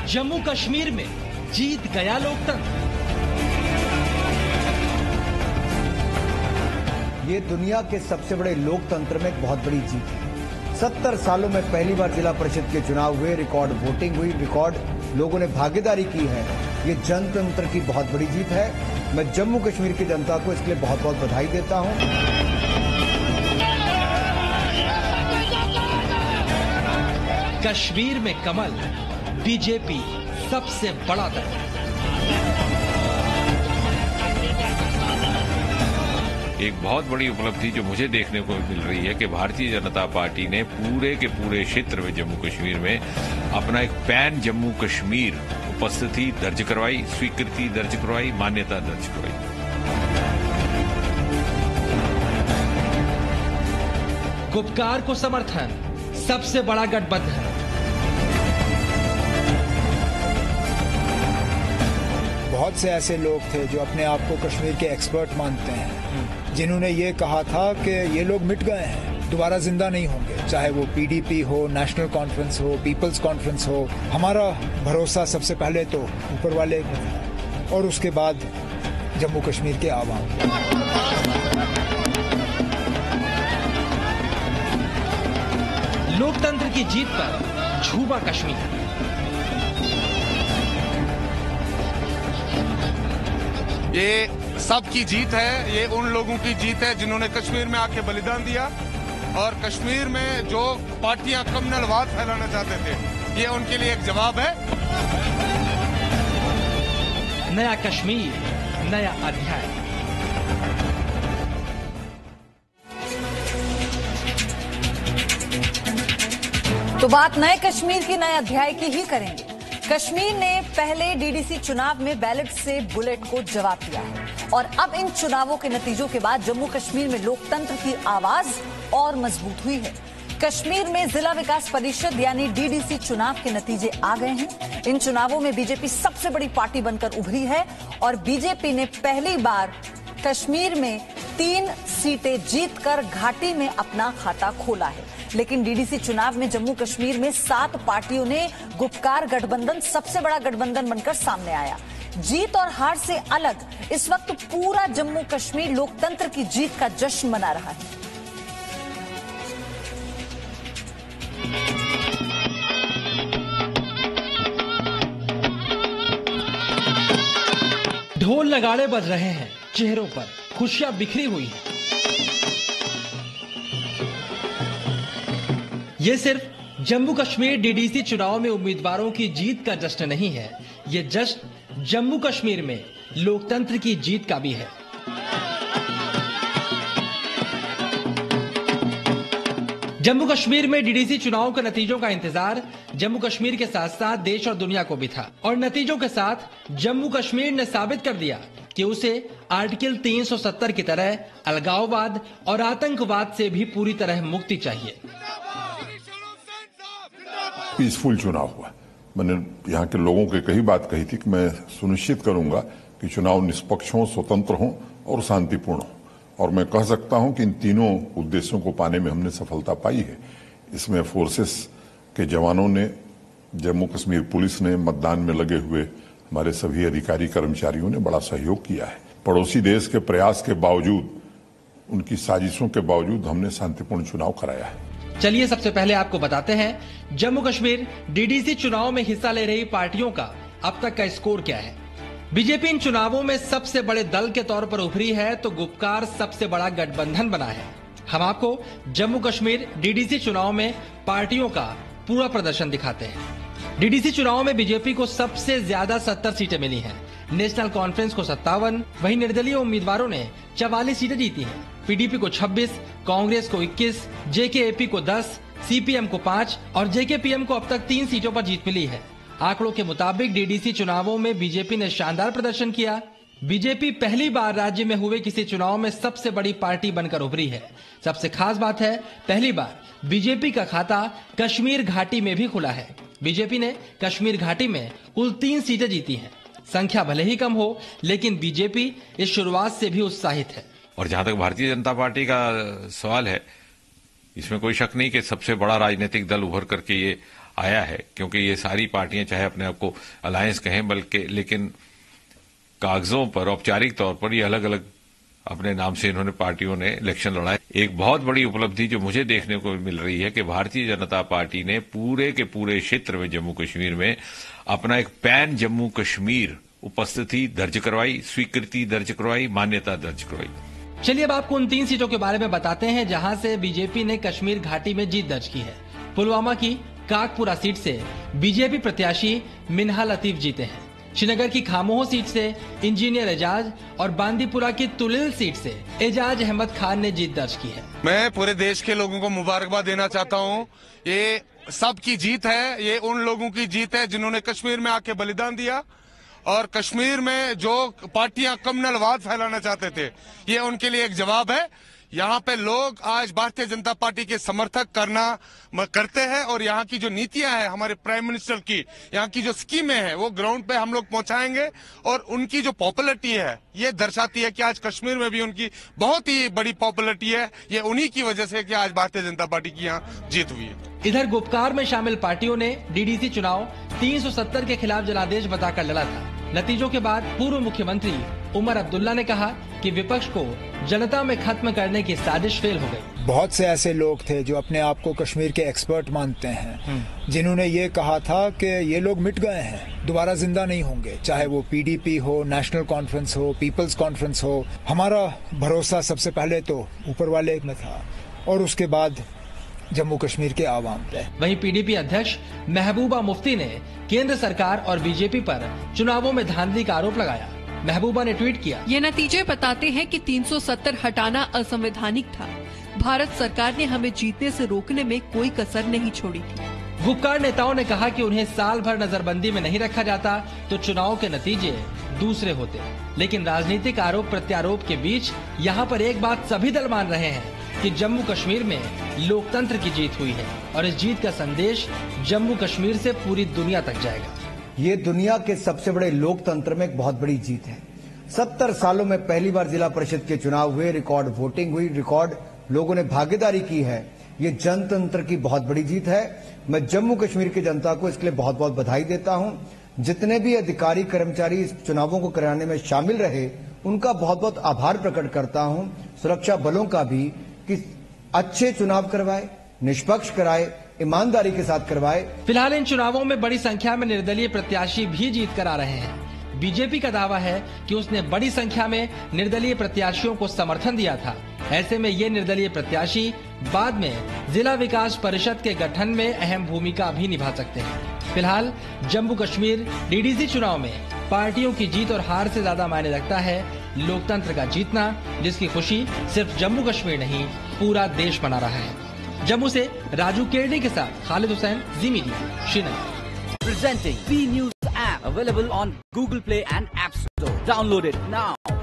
जम्मू कश्मीर में जीत गया लोकतंत्र। ये दुनिया के सबसे बड़े लोकतंत्र में एक बहुत बड़ी जीत है। 70 सालों में पहली बार जिला परिषद के चुनाव हुए, रिकॉर्ड वोटिंग हुई, रिकॉर्ड लोगों ने भागीदारी की है। ये जनतंत्र की बहुत बड़ी जीत है। मैं जम्मू कश्मीर की जनता को इसके लिए बहुत बहुत बधाई देता हूं। कश्मीर में कमल, बीजेपी सबसे बड़ा दल। एक बहुत बड़ी उपलब्धि जो मुझे देखने को मिल रही है कि भारतीय जनता पार्टी ने पूरे के पूरे क्षेत्र में जम्मू कश्मीर में अपना एक पैन जम्मू कश्मीर उपस्थिति दर्ज करवाई, स्वीकृति दर्ज करवाई, मान्यता दर्ज करवाई। गुपकार को समर्थन, सबसे बड़ा गठबंधन। बहुत से ऐसे लोग थे जो अपने आप को कश्मीर के एक्सपर्ट मानते हैं, जिन्होंने ये कहा था कि ये लोग मिट गए हैं, दोबारा जिंदा नहीं होंगे। चाहे वो पीडीपी हो, नेशनल कॉन्फ्रेंस हो, पीपल्स कॉन्फ्रेंस हो। हमारा भरोसा सबसे पहले तो ऊपर वाले और उसके बाद जम्मू कश्मीर के आवाम। लोकतंत्र की जीत पर झूमा कश्मीर। ये सबकी जीत है, ये उन लोगों की जीत है जिन्होंने कश्मीर में आके बलिदान दिया और कश्मीर में जो पार्टियां कम्युनलवाद फैलाना चाहते थे, ये उनके लिए एक जवाब है। नया कश्मीर, नया अध्याय। तो बात नए कश्मीर की नए अध्याय की ही करेंगे। कश्मीर ने पहले डीडीसी चुनाव में बैलेट से बुलेट को जवाब दिया है और अब इन चुनावों के नतीजों के बाद जम्मू कश्मीर में लोकतंत्र की आवाज और मजबूत हुई है। कश्मीर में जिला विकास परिषद यानी डीडीसी चुनाव के नतीजे आ गए हैं। इन चुनावों में बीजेपी सबसे बड़ी पार्टी बनकर उभरी है और बीजेपी ने पहली बार कश्मीर में 3 सीटें जीतकर घाटी में अपना खाता खोला है। लेकिन डीडीसी चुनाव में जम्मू कश्मीर में 7 पार्टियों ने गुपकार गठबंधन सबसे बड़ा गठबंधन बनकर सामने आया। जीत और हार से अलग इस वक्त पूरा जम्मू कश्मीर लोकतंत्र की जीत का जश्न मना रहा है। ढोल नगाड़े बज रहे हैं, चेहरों पर खुशियां बिखरी हुई हैं। ये सिर्फ जम्मू कश्मीर डीडीसी चुनाव में उम्मीदवारों की जीत का जश्न नहीं है, ये जश्न जम्मू कश्मीर में लोकतंत्र की जीत का भी है। जम्मू कश्मीर में डीडीसी चुनाव के नतीजों का इंतजार जम्मू कश्मीर के साथ साथ देश और दुनिया को भी था और नतीजों के साथ जम्मू कश्मीर ने साबित कर दिया कि उसे आर्टिकल 370 की तरह अलगाववाद और आतंकवाद से भी पूरी तरह मुक्ति चाहिए। पीसफुल चुनाव हुआ। मैंने यहाँ के लोगों के कई बात कही थी कि मैं सुनिश्चित करूंगा कि चुनाव निष्पक्ष हो, स्वतंत्र हो और शांतिपूर्ण हो, और मैं कह सकता हूं कि इन तीनों उद्देश्यों को पाने में हमने सफलता पाई है। इसमें फोर्सेस के जवानों ने, जम्मू कश्मीर पुलिस ने, मतदान में लगे हुए हमारे सभी अधिकारी कर्मचारियों ने बड़ा सहयोग किया है। पड़ोसी देश के प्रयास के बावजूद, उनकी साजिशों के बावजूद हमने शांतिपूर्ण चुनाव कराया है। चलिए सबसे पहले आपको बताते हैं जम्मू कश्मीर डीडीसी चुनाव में हिस्सा ले रही पार्टियों का अब तक का स्कोर क्या है। बीजेपी इन चुनावों में सबसे बड़े दल के तौर पर उभरी है तो गुपकार सबसे बड़ा गठबंधन बना है। हम आपको जम्मू कश्मीर डीडीसी चुनाव में पार्टियों का पूरा प्रदर्शन दिखाते हैं। डीडीसी चुनाव में बीजेपी को सबसे ज्यादा 70 सीटें मिली हैं, नेशनल कॉन्फ्रेंस को 57, वहीं निर्दलीय उम्मीदवारों ने 44 सीटें जीती हैं। पीडीपी को 26, कांग्रेस को 21, जेकेएपी को 10, सीपीएम को 5 और जेकेपीएम को अब तक 3 सीटों पर जीत मिली है। आंकड़ों के मुताबिक डीडीसी चुनावों में बीजेपी ने शानदार प्रदर्शन किया। बीजेपी पहली बार राज्य में हुए किसी चुनाव में सबसे बड़ी पार्टी बनकर उभरी है। सबसे खास बात है, पहली बार बीजेपी का खाता कश्मीर घाटी में भी खुला है। बीजेपी ने कश्मीर घाटी में कुल 3 सीटें जीती हैं। संख्या भले ही कम हो, लेकिन बीजेपी इस शुरुआत से भी उत्साहित है। और जहां तक भारतीय जनता पार्टी का सवाल है, इसमें कोई शक नहीं कि सबसे बड़ा राजनीतिक दल उभर करके ये आया है, क्योंकि ये सारी पार्टियां चाहे अपने आप को अलायंस कहें लेकिन कागजों पर औपचारिक तौर पर ये अलग अलग अपने नाम से इन्होंने पार्टियों ने इलेक्शन लड़ा। एक बहुत बड़ी उपलब्धि जो मुझे देखने को मिल रही है कि भारतीय जनता पार्टी ने पूरे के पूरे क्षेत्र में जम्मू कश्मीर में अपना एक पैन जम्मू कश्मीर उपस्थिति दर्ज करवाई, स्वीकृति दर्ज करवाई, मान्यता दर्ज करवाई। चलिए अब आपको उन 3 सीटों के बारे में बताते हैं जहां से बीजेपी ने कश्मीर घाटी में जीत दर्ज की है। पुलवामा की काकपुरा सीट से बीजेपी प्रत्याशी मिन्हा लतीफ जीते हैं। श्रीनगर की खामोह सीट से इंजीनियर एजाज और बांदीपुरा की तुलिल सीट से एजाज अहमद खान ने जीत दर्ज की है। मैं पूरे देश के लोगों को मुबारकबाद देना चाहता हूँ। ये सबकी जीत है, ये उन लोगों की जीत है जिन्होंने कश्मीर में आके बलिदान दिया और कश्मीर में जो पार्टियां कम्युनलवाद फैलाना चाहते थे, ये उनके लिए एक जवाब है। यहाँ पे लोग आज भारतीय जनता पार्टी के समर्थक करते हैं और यहाँ की जो नीतियां हैं हमारे प्राइम मिनिस्टर की, यहाँ की जो स्कीमें हैं वो ग्राउंड पे हम लोग पहुंचाएंगे और उनकी जो पॉपुलरिटी है ये दर्शाती है कि आज कश्मीर में भी उनकी बहुत ही बड़ी पॉपुलरिटी है। ये उन्हीं की वजह से कि आज भारतीय जनता पार्टी की यहाँ जीत हुई है। इधर गुपकार में शामिल पार्टियों ने डीडीसी चुनाव 370 के खिलाफ जनादेश बताकर लड़ा था। नतीजों के बाद पूर्व मुख्यमंत्री उमर अब्दुल्ला ने कहा कि विपक्ष को जनता में खत्म करने की साजिश फेल हो गई। बहुत से ऐसे लोग थे जो अपने आप को कश्मीर के एक्सपर्ट मानते हैं, जिन्होंने ये कहा था कि ये लोग मिट गए हैं, दोबारा जिंदा नहीं होंगे, चाहे वो पीडीपी हो, नेशनल कॉन्फ्रेंस हो, पीपल्स कॉन्फ्रेंस हो। हमारा भरोसा सबसे पहले तो ऊपर वाले में था और उसके बाद जम्मू कश्मीर के आवाम पे। वहीं पीडीपी अध्यक्ष महबूबा मुफ्ती ने केंद्र सरकार और बीजेपी पर चुनावों में धांधली का आरोप लगाया। महबूबा ने ट्वीट किया, ये नतीजे बताते हैं कि 370 हटाना असंवैधानिक था। भारत सरकार ने हमें जीतने से रोकने में कोई कसर नहीं छोड़ी थी। गुपकार नेताओं ने कहा कि उन्हें साल भर नजरबंदी में नहीं रखा जाता तो चुनाव के नतीजे दूसरे होते। लेकिन राजनीतिक आरोप प्रत्यारोप के बीच यहाँ पर एक बात सभी दल मान रहे हैं कि जम्मू कश्मीर में लोकतंत्र की जीत हुई है और इस जीत का संदेश जम्मू कश्मीर से पूरी दुनिया तक जाएगा। ये दुनिया के सबसे बड़े लोकतंत्र में एक बहुत बड़ी जीत है। 70 सालों में पहली बार जिला परिषद के चुनाव हुए, रिकॉर्ड वोटिंग हुई, रिकॉर्ड लोगों ने भागीदारी की है। ये जनतंत्र की बहुत बड़ी जीत है। मैं जम्मू कश्मीर की जनता को इसके लिए बहुत बहुत बधाई देता हूं। जितने भी अधिकारी कर्मचारी इस चुनावों को कराने में शामिल रहे, उनका बहुत बहुत आभार प्रकट करता हूं। सुरक्षा बलों का भी कि अच्छे चुनाव करवाए, निष्पक्ष कराए, ईमानदारी के साथ करवाए। फिलहाल इन चुनावों में बड़ी संख्या में निर्दलीय प्रत्याशी भी जीत कर आ रहे हैं। बीजेपी का दावा है कि उसने बड़ी संख्या में निर्दलीय प्रत्याशियों को समर्थन दिया था। ऐसे में ये निर्दलीय प्रत्याशी बाद में जिला विकास परिषद के गठन में अहम भूमिका भी निभा सकते हैं। फिलहाल जम्मू कश्मीर डीडीसी चुनाव में पार्टियों की जीत और हार से ज्यादा मायने रखता है लोकतंत्र का जीतना, जिसकी खुशी सिर्फ जम्मू कश्मीर नहीं पूरा देश मना रहा है। जम्मू से राजू केरनी के साथ Khalid Hussain, Zee media, Srinagar. Presenting V News app available on Google Play and App Store. Download it now.